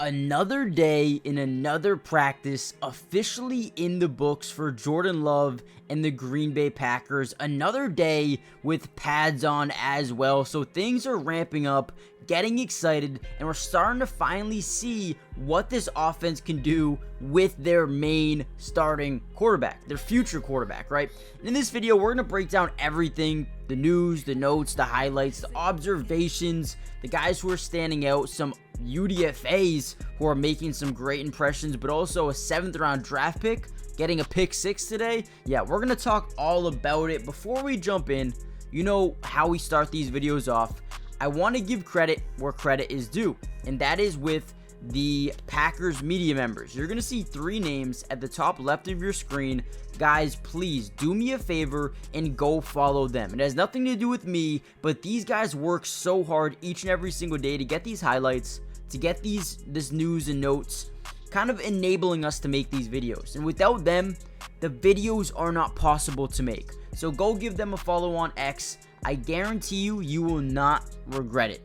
Another day in another practice officially in the books for Jordan Love and the Green Bay Packers. Another day with pads on as well. So things are ramping up, getting excited, and we're starting to finally see what this offense can do with their main starting quarterback, their future quarterback, right? And in this video, we're going to break down everything: the news, the notes, the highlights, the observations, the guys who are standing out, some UDFAs who are making some great impressions, but also a 7th round draft pick getting a pick 6 today. Yeah, we're going to talk all about it. Before we jump in, you know how we start these videos off. I want to give credit where credit is due, and that is with the Packers media members. You're going to see 3 names at the top left of your screen. Guys, please do me a favor and go follow them. It has nothing to do with me, but these guys work so hard each and every single day to get these highlights, to get this news and notes, kind of enabling us to make these videos. And without them, the videos are not possible to make. So go give them a follow on X. I guarantee you, you will not regret it.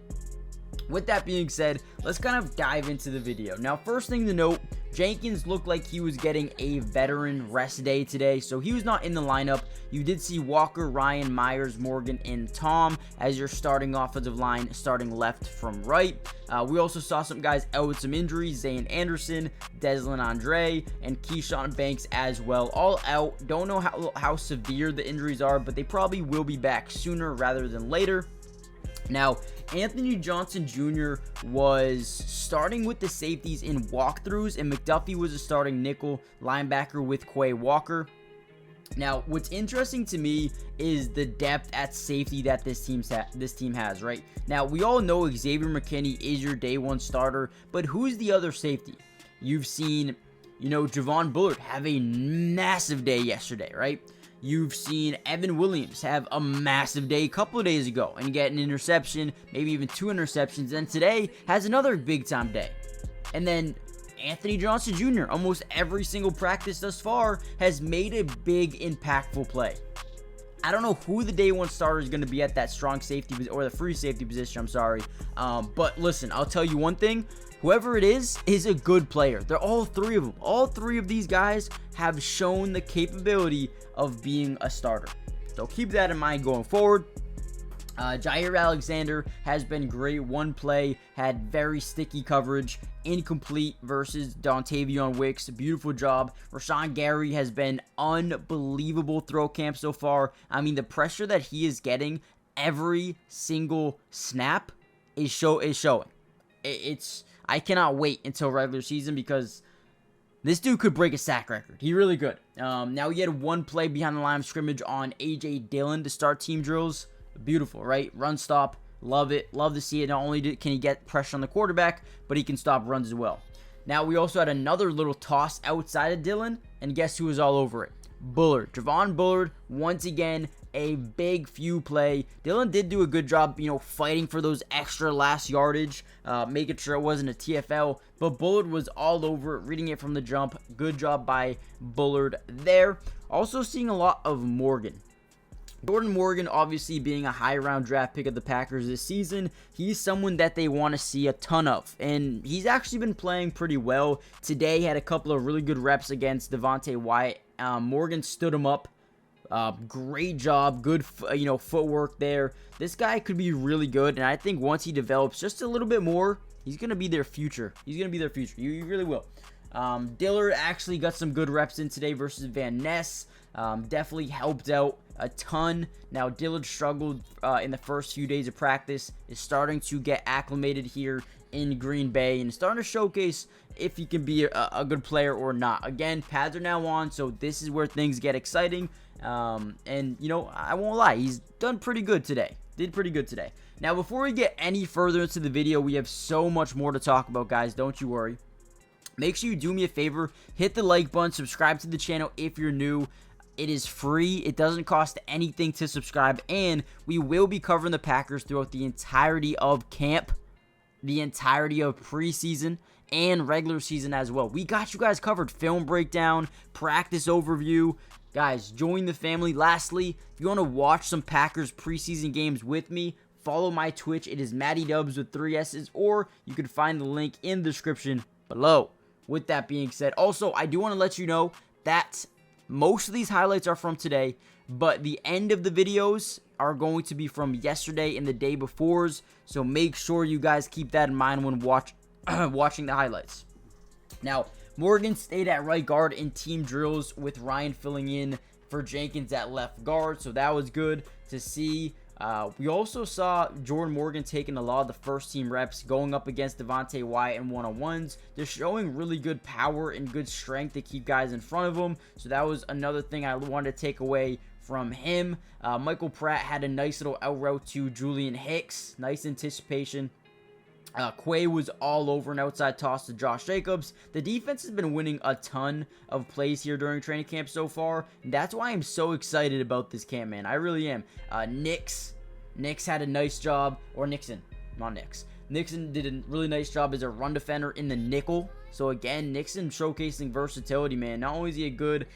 With that being said, let's kind of dive into the video. Now, first thing to note, Jenkins looked like he was getting a veteran rest day today, so he was not in the lineup. You did see Walker, Ryan, Myers, Morgan, and Tom as your starting offensive line, starting left from right. We also saw some guys out with some injuries: Zane Anderson, Deslin Andre, and Keyshawn Banks as well, all out. Don't know how severe the injuries are, but they probably will be back sooner rather than later. Now, Anthony Johnson Jr. was starting with the safeties in walkthroughs, and McDuffie was a starting nickel linebacker with Quay Walker. Now, what's interesting to me is the depth at safety that this team has, right? Now, we all know Xavier McKinney is your day one starter, but who's the other safety? You've seen, Javon Bullard have a massive day yesterday, right? You've seen Evan Williams have a massive day a couple of days ago and get an interception, maybe even 2 interceptions. And today has another big-time day. And then Anthony Johnson Jr., almost every single practice thus far, has made a big, impactful play. I don't know who the day one starter is going to be at that strong safety or the free safety position. But listen, I'll tell you one thing. Whoever it is a good player. They're all 3 of them. All 3 of these guys have shown the capability of being a starter. So keep that in mind going forward. Jair Alexander has been great. One play had very sticky coverage, incomplete versus Dontavion Wicks. Beautiful job. Rashawn Gary has been unbelievable throw camp so far. I mean, the pressure that he is getting every single snap is showing. I cannot wait until regular season because this dude could break a sack record. He really could. Now, he had 1 play behind the line of scrimmage on A.J. Dillon to start team drills. Beautiful, right? Run stop. Love it. Love to see it. Not only can he get pressure on the quarterback, but he can stop runs as well. Now, we also had another little toss outside of Dillon, and guess who was all over it? Bullard. Javon Bullard, once again, a big few play. Dillon did do a good job, fighting for those extra last yardage, making sure it wasn't a TFL, but Bullard was all over it, reading it from the jump. Good job by Bullard there. Also seeing a lot of Morgan. Jordan Morgan, obviously being a high-round draft pick of the Packers this season, he's someone that they want to see a ton of, and he's actually been playing pretty well. Today, he had a couple of really good reps against Devontae Wyatt. Morgan stood him up. Great job, good footwork there. This guy could be really good, and I think once he develops just a little bit more, he's going to be their future. You really will. Dillard actually got some good reps in today versus Van Ness. Definitely helped out a ton. Now, Dillard struggled in the first few days of practice, is starting to get acclimated here in Green Bay and starting to showcase if he can be a good player or not. Again, pads are now on, so this is where things get exciting. And I won't lie, he's done pretty good today. Did pretty good today. Now, before we get any further into the video, we have so much more to talk about, guys. Don't you worry. Make sure you do me a favor, hit the like button, subscribe to the channel if you're new. It is free. It doesn't cost anything to subscribe, and we will be covering the Packers throughout the entirety of camp, the entirety of preseason, and regular season as well. We got you guys covered. Film breakdown, practice overview. Guys, join the family. Lastly, if you want to watch some Packers preseason games with me, Follow my Twitch. It is Matty Dubs with 3 S's, or you can find the link in the description below. With that being said, also, I do want to let you know that most of these highlights are from today, but the end of the videos are going to be from yesterday and the day before's, so make sure you guys keep that in mind when watching the highlights. Now, Morgan stayed at right guard in team drills with Ryan filling in for Jenkins at left guard, so that was good to see. We also saw Jordan Morgan taking a lot of the first team reps, going up against Devontae Wyatt in one-on-ones. They're showing really good power and good strength to keep guys in front of him, so that was another thing I wanted to take away from him. Michael Pratt had a nice little out route to Julian Hicks. Nice anticipation. Quay was all over an outside toss to Josh Jacobs. The defense has been winning a ton of plays here during training camp so far, and that's why I'm so excited about this camp, man. I really am. Nix had a nice job, or Nixon, not Nix. Nixon did a really nice job as a run defender in the nickel. So again, Nixon showcasing versatility, man. Not only is he a good,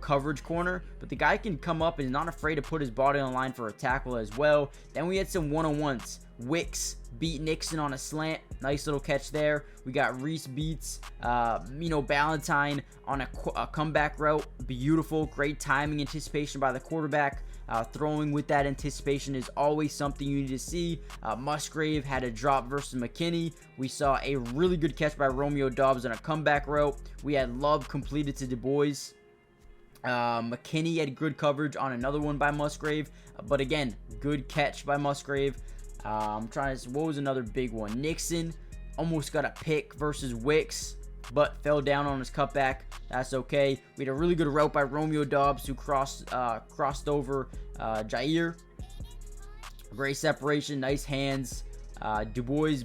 coverage corner, but the guy can come up and is not afraid to put his body on the line for a tackle as well. Then we had some one-on-ones. Wicks beat Nixon on a slant. Nice little catch there. We got Reese beats, Ballantyne on a comeback route. Beautiful, great timing, anticipation by the quarterback. Throwing with that anticipation is always something you need to see. Musgrave had a drop versus McKinney. We saw a really good catch by Romeo Doubs on a comeback route. We had Love completed to Du Bois. McKinney had good coverage on another one by Musgrave. But again, good catch by Musgrave. What was another big one? Nixon almost got a pick versus Wicks, but fell down on his cutback. That's okay. We had a really good route by Romeo Doubs, who crossed over Jair. Great separation, nice hands. Du Bois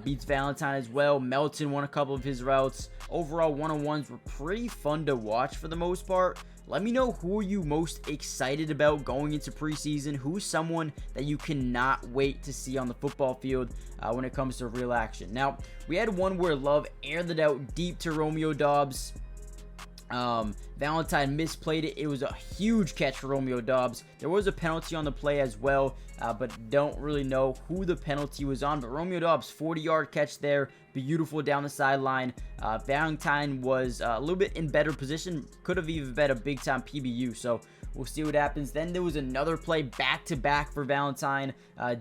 beats Valentine as well. Melton won a couple of his routes. Overall, one-on-ones were pretty fun to watch for the most part. Let me know who are you most excited about going into preseason. Who's someone that you cannot wait to see on the football field when it comes to real action. Now, we had one where Love aired it out deep to Romeo Doubs. Valentine misplayed it. It was a huge catch for Romeo Doubs. There was a penalty on the play as well, but don't really know who the penalty was on. But Romeo Doubs, 40-yard catch there. Beautiful down the sideline. Valentine was a little bit in better position. Could have even been a big-time PBU. So we'll see what happens. Then there was another play back-to-back for Valentine.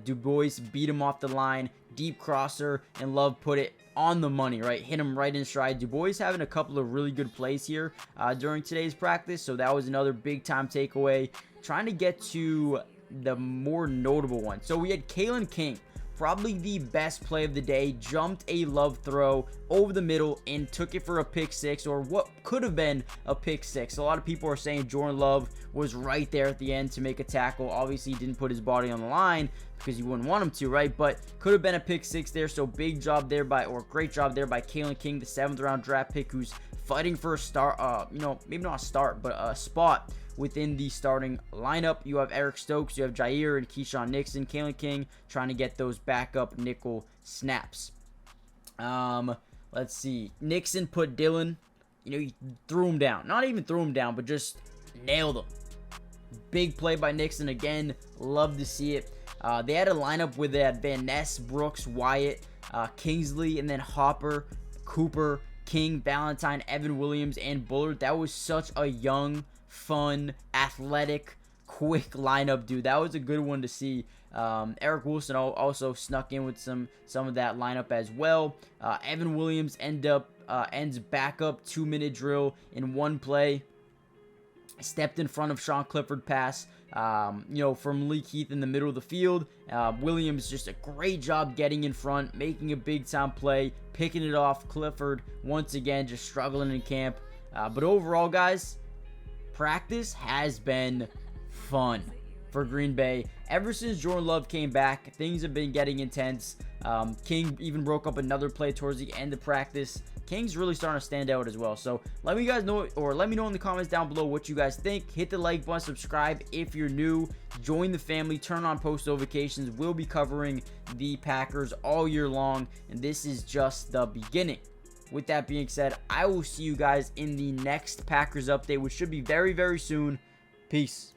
Du Bois beat him off the line. Deep crosser, and Love put it on the money, right? Hit him right in stride. Du Bois having a couple of really good plays here during today's practice, so that was another big-time takeaway. Trying to get to the more notable one. So we had Kalen King, probably the best play of the day, jumped a Love throw over the middle and took it for a pick six, or what could have been a pick six. A lot of people are saying Jordan Love was right there at the end to make a tackle. Obviously, he didn't put his body on the line because you wouldn't want him to, right? But could have been a pick six there. So big job there great job there by Kalen King, the 7th round draft pick, who's fighting for a start, maybe not a start, but a spot within the starting lineup. You have Eric Stokes, you have Jair and Keyshawn Nixon. Kalen King trying to get those backup nickel snaps. Let's see. Nixon put Dylan, he threw him down. Not even threw him down, but just nailed him. Big play by Nixon again. Love to see it. They had a lineup with Van Ness, Brooks, Wyatt, Kingsley, and then Hopper, Cooper, King, Valentine, Evan Williams, and Bullard. That was such a young, fun, athletic, quick lineup, dude. That was a good one to see. Eric Wilson also snuck in with some of that lineup as well. Evan Williams ends backup 2-minute drill in one play. Stepped in front of Sean Clifford pass, from Malik Heath in the middle of the field. Williams just a great job getting in front, making a big time play, picking it off. Clifford once again just struggling in camp. But overall, guys, practice has been fun for Green Bay. Ever since Jordan Love came back, things have been getting intense. King even broke up another play towards the end of practice. King's really starting to stand out as well. So let me know in the comments down below what you guys think. Hit the like button, subscribe if you're new, join the family, turn on post notifications. We'll be covering the Packers all year long, and this is just the beginning. With that being said, I will see you guys in the next Packers update, which should be very, very soon. Peace.